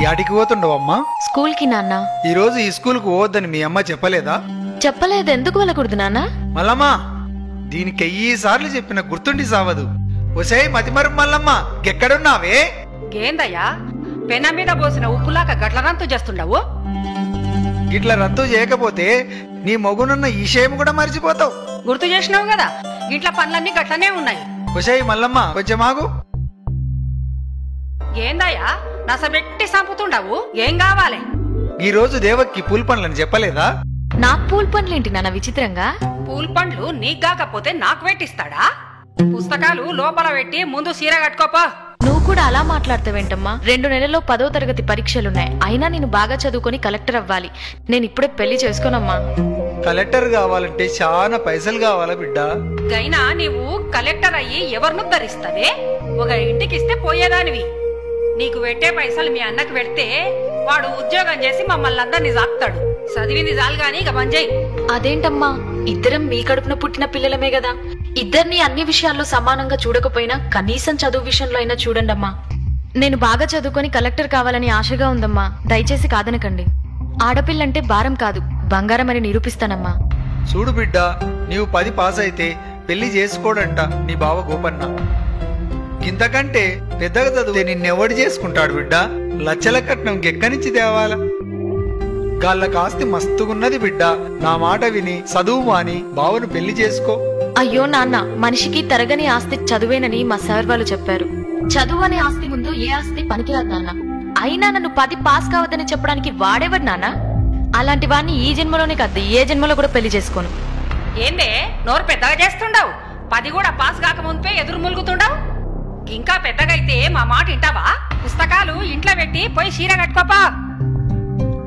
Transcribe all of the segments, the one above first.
యాడికి పోతుండవమ్మా? స్కూల్ కి నాన్న. ఈ రోజు ఈ స్కూల్ కు పోవద్దని మీ అమ్మ చెప్పలేదా? చెప్పలేదు. ఎందుకు వెళ్ళకూడదు నాన్న? మల్లమ్మ, దీనికి 1000 సార్లు చెప్పిన గుర్తుండి సావదు. ఒసే మతిమరు మల్లమ్మ, ఎక్కడున్నావే? ఏందయ్యా పెన మీద పోసిన ఉప్పులాక గట్ల రంతు చేస్తుండవు? ఇట్లా రద్దు చేయకపోతే నీ మొగునున్న ఈ విషయం కూడా మర్చిపోతావు. గుర్తు చేసినావు కదా, ఇంట్లో పనులన్నీ గట్లనే ఉన్నాయి. ఒసే మల్లమ్మ, కొంచెం ఆగు. ఏందయ్యా నసబెట్టి సంపుతుండవు? ఏం కావాలి? ఈ రోజు దేవక్కి పూల్ పనులని చెప్పలేదా? నాకు పూల్ పనులేంటి నాన్న విచిత్రంగా? పూల్ పండ్లు నీకు కాకపోతే నాకు పెట్టిస్తాడా? పుస్తకాలు లోపల పెట్టి ముందు సీర కట్టుకోపా. నువ్వు కూడా అలా మాట్లాడతావేంటమ్మా? 2 నెలల్లో 10వ తరగతి పరీక్షలున్నాయి. అయినా నేను బాగా చదువుకొని కలెక్టర్ అవ్వాలి. నేను ఇప్పుడే పెళ్లి చేసుకోనమ్మా. కలెక్టర్ కావాలంటే చాలా పైసలు కావాలా బిడ్డ? గైనా నీవు కలెక్టర్ అయ్యి ఎవరిను ధరిస్తావే? ఒక ఇంటికిస్తే పోయేదానివి. నీకు పెట్టే పైసలు మీ అన్నకు పెడితే వాడు ఉద్యోగం చేసి మమ్మల్ని అందరినీ సాక్తాడు. చదివింది చాలు గాని ఇక మంజయ్. అదేంటమ్మా, ఇద్దరం మీ కడుపున పుట్టిన పిల్లలమే కదా. ఇద్దరిని అన్ని విషయాల్లో సమానంగా చూడకపోయినా కనీసం చదువు విషయంలో అయినా చూడండమ్మా. నేను బాగా చదువుకొని కలెక్టర్ కావాలని ఆశగా ఉందమ్మా. దయచేసి కాదనకండి. ఆడపిల్లంటే భారం కాదు, బంగారం అని నిరూపిస్తానమ్మా. చూడు బిడ్డ, నీవు 10 పాస్ అయితే పెళ్లి చేసుకోడంట నీ బావ గోపన్న. ఇంతకంటే పెద్దగా చదివితే నిన్నెవడు చేసుకుంటాడు బిడ్డ? లచ్చల కట్నం ఎక్కడి తేవాలా? గాళ్ళకి ఆస్తి మస్తుగున్నది బిడ్డ. నా మాట విని చదువు మాని బావను పెళ్లి చేసుకో. అయ్యో నాన్న, మనిషికి తరగని ఆస్తి చదువేనని మా సార్ వాళ్ళు చెప్పారు. చదువు అనే ఆస్తి ముందు ఏ ఆస్తి పనికిరాదు నాన్న. అయినా నన్ను 10 పాస్ కావద్దని చెప్పడానికి వాడేవాడు నాన్న. అలాంటి వాడిని ఈ జన్మలోనే కాదు, ఏ జన్మలో కూడా పెళ్లి చేసుకోను. ఏందే నోరు పెద్దగా చేస్తుండవు? 10 కూడా పాస్ కాకముందే ఎదురు ములుగుతుండవు. ఇంకా పెద్దగైతే మా మాట వింటావా? పుస్తకాలు ఇంట్లో పెట్టి పోయి చీర కట్టుకోపా.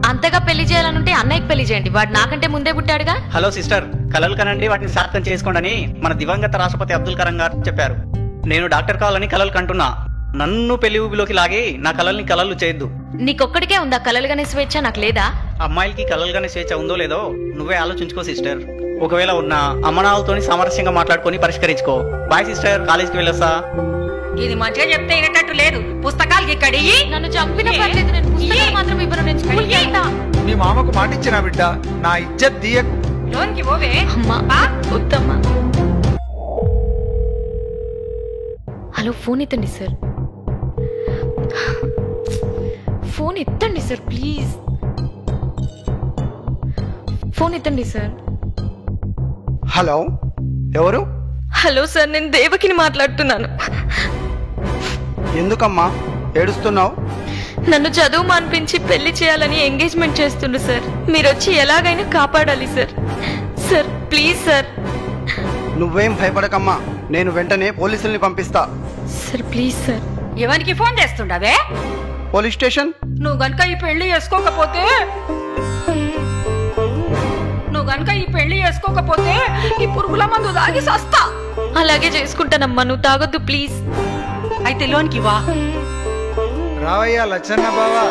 అంతగా పెళ్లి చేయాలనుంటే అన్నయ్యకి పెళ్లి చేయండి. వాడు నాకంటే ముందే పుట్టాడుగా. హలో సిస్టర్, కలలు కనండి, వాటిని సార్థం చేసుకోండి మన దివంగత రాష్ట్రపతి అబ్దుల్ కలాం గారు చెప్పారు. నేను డాక్టర్ కావాలని కలలు కంటున్నా. నన్ను పెళ్లి ఊబిలోకి లాగి నా కలల్ని కలలు చేయొద్దు. నీకొక్కడికే ఉందా కలలుగానే స్వేచ్ఛ? నాకు లేదా? అమ్మాయిలకి కలలుగానే స్వేచ్ఛ ఉందో లేదో నువ్వే ఆలోచించుకో సిస్టర్. ఒకవేళ ఉన్నా అమ్మనాలతోని సామరస్యంగా మాట్లాడుకొని పరిష్కరించుకో. బాయ్ సిస్టర్, కాలేజీకి వెళ్ళొస్తా. ఇది మంచిగా చెప్తే వినేటట్టు లేదు. పుస్తకాలు ఇక్కడి నన్ను చంపిన పర్లేదు, నేను పుస్తకాలు మాత్రం ఇవ్వను. నేను స్కూల్కి వెళ్తా. మీ మామకు మాటిచ్చినా బిడ్డ, నా ఇజ్జత్ తీయకు. లోన్కి పోవే. అమ్మా వద్దమ్మా. హలో, ఫోన్ ఎత్తండి సార్. ఫోన్ ఎత్తండి సార్ ప్లీజ్. ఫోన్ ఎత్తండి సార్. హలో, ఎవరు? హలో సార్, నేను దేవకిని మాట్లాడుతున్నాను. ఎందుకమ్మా ఏడుస్తున్నావు? నన్ను చదువు మానిపించి పెళ్లి చేయాలని ఎంగేజ్మెంట్ చేస్తుండు సార్. మీరు వచ్చి ఎలాగైనా కాపాడాలి సార్. Sir please sir. నువ్వేం భయపడకమ్మా, నేను వెంటనే పోలీసుల్ని పంపిస్తా. Sir please sir. ఎవరికి ఫోన్ చేస్తుండవే? Police station. నువ్వు గనుక ఈ పెళ్లి చేసుకోకపోతే ఈ పురుగుల మందు తాగి సస్తా. అలాగే చేసుకుంటానమ్మా, నువ్వు తాగొద్దు ప్లీజ్. అయితే లోన్కి వా. రావయ్యా లచ్చన్న బావా,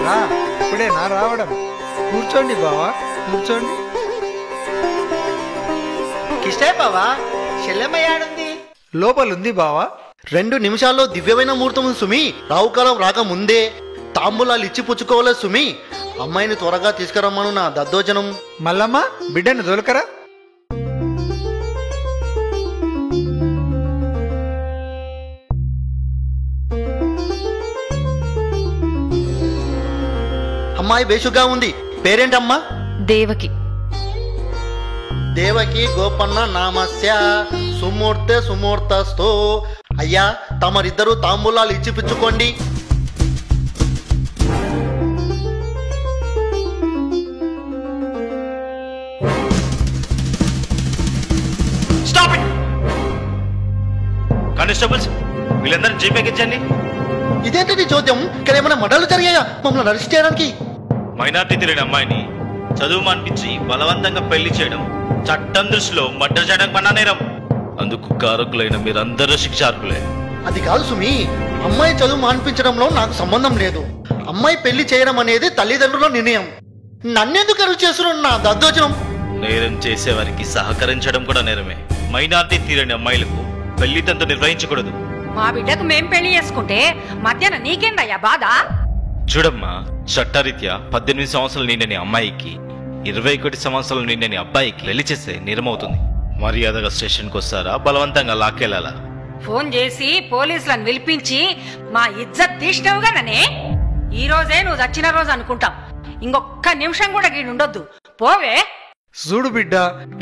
రా. ఇప్పుడే నా రావడం. కూర్చోండి బావా, కూర్చోండి. కిష్టే బావా, చెల్లెమ్మయ్యాడుంది. లోపలుంది బావా. 2 నిమిషాల్లో దివ్యమైన ముహూర్తం సుమి. రావుకాలం రాకముందే తాంబూలాలు ఇచ్చి పుచ్చుకోవాలి సుమి. అమ్మాయిని త్వరగా తీసుకురమ్మను నా దద్దోజనం. మల్లమ్మ, బిడ్డను దొలకరా. అమ్మాయి బేషుగా ఉంది. పేరేంటమ్మా? దేవకి. దేవకి గోపన్న నామస్య సుమూర్తె సుమూర్తస్తో. అయ్యా, తమరిద్దరూ తాంబూలాలు ఇచ్చి పుచ్చుకోండి. కానిస్టేబుల్స్, వీళ్ళందరూ జీపేకి ఇచ్చండి. ఇదేంటి చోద్యం? ఇక్కడ ఏమైనా మర్డర్లు జరిగాయా మమ్మల్ని అరెస్ట్ చేయడానికి? మైనార్టీ తెలియని అమ్మాయిని చదువు మానిపించి బలవంతంగా పెళ్లి చేయడం చట్టం దృష్టిలో మర్డర్ చేయడం పన్నా నేరం. అందుకు కారకులైన మీరందరూ శిక్షార్హులే. అది కాదు సుమి, అమ్మాయి చదువు మానిపించడంలో నాకు సంబంధం లేదు. అమ్మాయి పెళ్లి చేయడం అనేది తల్లిదండ్రుల నిర్ణయం. నన్నెందుకు అరెస్ట్ చేస్తున్నావు నా దద్దోజనం? నేరం చేసేవారికి సహకరించడం కూడా నేరమే. మైనార్టీ తీరని అమ్మాయిలకు పెళ్లి తంతు నిర్వహించకూడదు. మా బిడ్డకు మేం పెళ్లి చేసుకుంటే మధ్యాహ్నం నీకేందయ్యా బాధ? చూడమ్మా, చట్టరీత్యా 18 సంవత్సరాలు నిండని అమ్మాయికి 21 సంవత్సరాలు నిండని అబ్బాయికి పెళ్లి చేస్తే నేరమవుతుంది. మర్యాదగా స్టేషన్కి వస్తారా, బలవంతంగా లాక్కెళ్ళాలా? ఫోన్ చేసి పోలీసులను పిలిపించి మా ఇజ్జత్ తీసినవుగా ననే. ఈ రోజే నువ్వు చచ్చిన రోజు అనుకుంటాం. ఇంకొక్క నిమిషం కూడా గీడుండొద్దు. పోవే. చూడు బిడ్డ,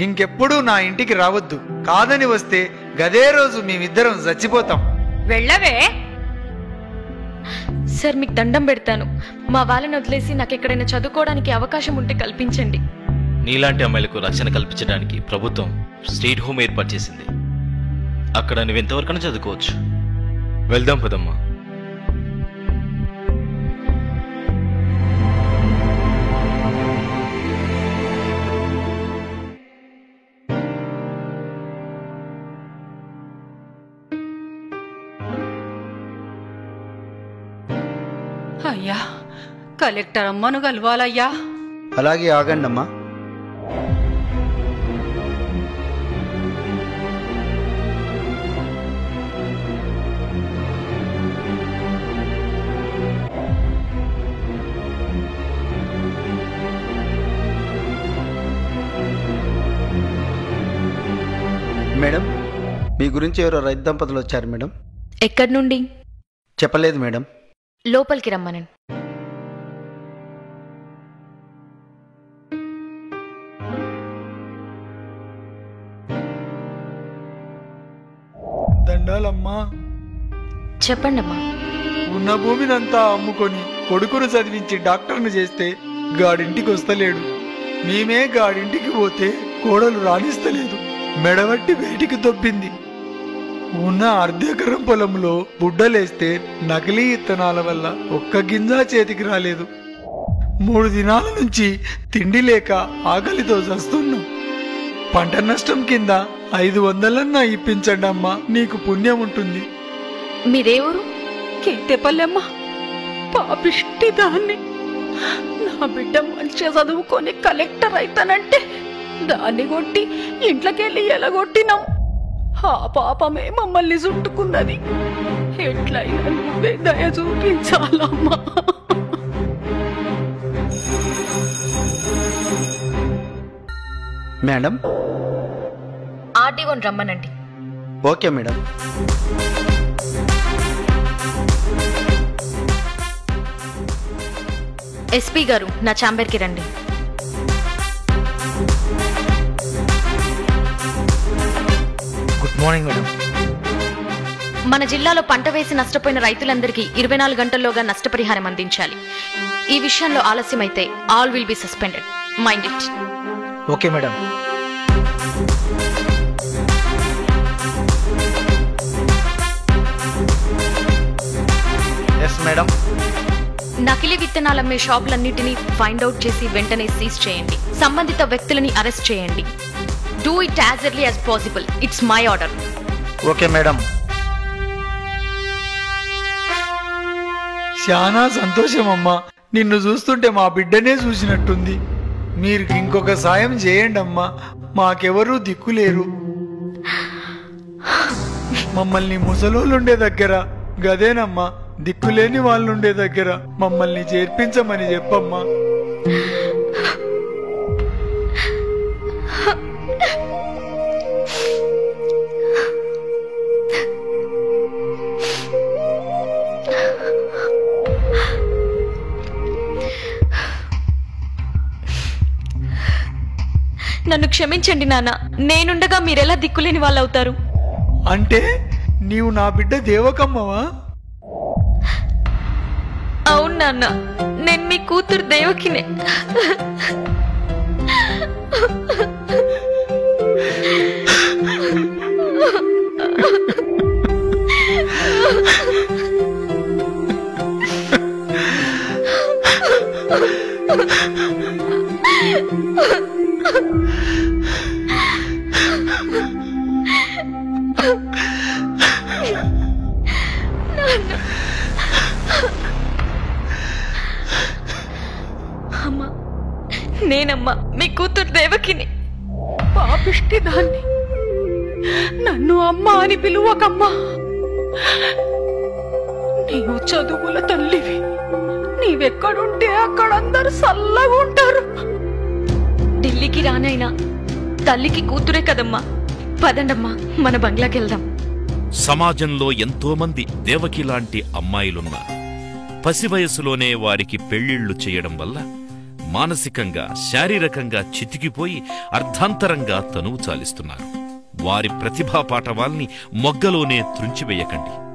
ఇంకెప్పుడు నా ఇంటికి రావద్దు. కాదని వస్తే గదే రోజు మేమిద్దరం చచ్చిపోతాం. వెళ్ళవే. సార్, మీకు దండం పెడతాను. మా వాళ్ళని వదిలేసి నాకు ఎక్కడైనా చదువుకోవడానికి అవకాశం ఉంటే కల్పించండి. నీలాంటి అమ్మాయిలకు రక్షణ కల్పించడానికి ప్రభుత్వం స్టేట్ హోమ్ ఏర్పాటు చేసింది. అక్కడ నువ్వు ఎంతవరకైనా చదువుకోవచ్చు. వెళ్దాం పదమ్మా. అయ్యా, కలెక్టర్ అమ్మను కలవాలయ్యా. అలాగే ఆగండమ్మా. మేడం, మీ గురించి ఎవరో రైతు దంపతులు వచ్చారు మేడం. ఎక్కడి నుండి? చెప్పలేదు మేడం. లోపలికి రమ్మనండి. దండాలమ్మా. చెప్పండమ్మా. ఉన్న భూమినంతా అమ్ముకొని కొడుకును చదివించి డాక్టర్ను చేస్తే గాడింటికి వస్తలేడు. మేమే గాడింటికి పోతే కోడలు రాణిస్తలేదు. మెడవట్టి వేటికి దొబ్బింది. ఉన్న అర్ధెకరం పొలంలో బుడ్డలేస్తే నకిలీ ఇత్తనాల వల్ల ఒక్క గింజ చేతికి రాలేదు. 3 దినాల నుంచి తిండి లేక ఆకలితో చస్తున్నాం. పంట నష్టం కింద 500 ఇప్పించండి అమ్మా, నీకు పుణ్యం ఉంటుంది. మీరేవరు? కేతేపల్లెమ్మ, పాపిష్టి దాన్ని. నా బిడ్డ మంచిగా చదువుకొని కలెక్టర్ అయితానంటే దాన్ని కొట్టి ఇంట్లోకెళ్ళి ఎలగొట్టినాం. ఆ పాపమే మమ్మల్ని చుట్టుకున్నది. ఎట్లయినా నువ్వే దయ చూపించాలమ్మా. మేడం, ఆర్డీఓని రమ్మనండి. Okay madam. ఎస్పీ గారు, నా ఛాంబర్కి రండి. Good morning madam. మన జిల్లాలో పంట వేసి నష్టపోయిన రైతులందరికీ 24 గంటల్లోగా నష్టపరిహారం అందించాలి. ఈ విషయంలో ఆలస్యమైతే all will be suspended. Mind it. Okay madam. Yes madam. నకిలీ విత్తనాలమ్మే షాపులన్నిటినీ ఫైండ్ అవుట్ చేసి వెంటనే సీజ్ చేయండి. సంబంధిత వ్యక్తులని అరెస్ట్ చేయండి. Do it as early as possible. It's my order. Okay madam. చాలా సంతోషం అమ్మా. నిన్ను చూస్తుంటే మా బిడ్డనే చూసినట్టుంది. మీరు ఇంకొక సాయం చేయండి అమ్మా. మాకెవరూ దిక్కులేరు. మమ్మల్ని ముసలోళ్ళుండే దగ్గర గదేనమ్మా, దిక్కులేని వాళ్ళుండే దగ్గర మమ్మల్ని చేర్పించమని చెప్పమ్మా. నన్ను క్షమించండి నాన్న. నేనుండగా మీరెలా దిక్కులేని వాళ్ళు అవుతారు? అంటే నీవు నా బిడ్డ దేవకమ్మవా? అవును నాన్న, నేను మీ కూతురు దేవకినే. అమ్మా, నేనమ్మా మీ కూతురు దేవకిని. పాపిష్టి దాన్ని. నన్ను అమ్మ అని పిలువకమ్మా. నీవు చదువుల తల్లివి. నీ నీవెక్కడుంటే అక్కడ అందరు చల్లగా ఉంటారు. ఢిల్లీకి రానైనా తల్లికి కూతురే కదమ్మా. పదండమ్మా, మన బంగ్లాకి వెళ్దాం. సమాజంలో ఎంతో మంది దేవకి లాంటి అమ్మాయిలున్నారు. పసి వయసులోనే వారికి పెళ్లిళ్లు చేయడం వల్ల మానసికంగా శారీరకంగా చితికిపోయి అర్ధాంతరంగా తనువు చాలిస్తున్నారు. వారి ప్రతిభా పాటవాల్ని మొగ్గలోనే త్రుంచివేయకండి.